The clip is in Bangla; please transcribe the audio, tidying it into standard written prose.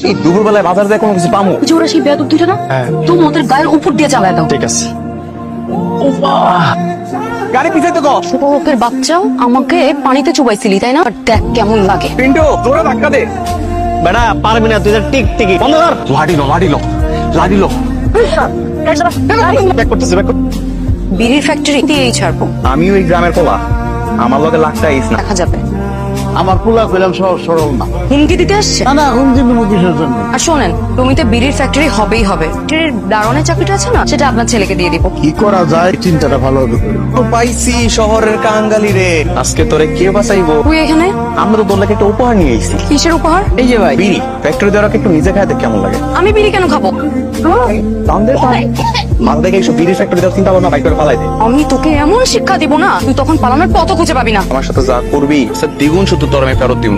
এই দুপুরবেলায় বাজার দিয়ে কোনো কিছু পামু? যে ওরা সেই বেয়াদব দুইটা না, তো ওদের গায়ের উপর দিয়ে চালায় দাও। ঠিক আছে। গাড়ি পিছাইতে তো ছোট লোকের বাচ্চাও আমাকে পানিতে চুবাইছিলি, তাই না? দেখ কেমন লাগে। পিন্টু জোরে ধাক্কা দে। বেটা পারবি না তুই, টিক টিকি বন্ধ কর। লাড়িলো ব্যাক করতেছে, ব্যাক কর। বিড়ির ফ্যাক্টরি দিয়েই ছাড়বো, আমি ওই গ্রামের পোলা, আমার লগে লাখটা ইস না। দেখা যাবে। আমার পোলা কইলাম সব সরল না। হুমকি দিতে আসছে না হুমকি তুমি কিসের জন্য? আর শোনেন, তুমিতে বিড়ির ফ্যাক্টরি হবেই হবে। ফ্যাক্টরির দারোয়ানের চাকরিটা আছে না, সেটা আপনার ছেলেকে দিয়ে দিব। কি করা যায় চিন্তাটা ভালো হবে। তো পাইছি শহরের কাঙ্গালি রে, আজকে তোরে কে বাঁচাইবো? তুই এখানে আমরা তো তোর লাগে একটা উপহার নিয়ে এসেছি। কিসের উপহার? এই যে ভাই বিড়ি ফ্যাক্টরি দেওয়ার একটু নিজে খাইতে কেমন লাগে? আমি বিড়ি কেন খাবো? দাম দে মাল দেখে এইসব বিড়ি ফ্যাক্টরি দেওয়ার চিন্তা ভাবনা বাইক করে পালাই দে। আমি তোকে এমন শিক্ষা দিব না, তুই তখন পালানোর পথও খুঁজে পাবি না। আমার সাথে যা করবি দ্বিগুণ শুধু তোর আমি ফেরত দিব।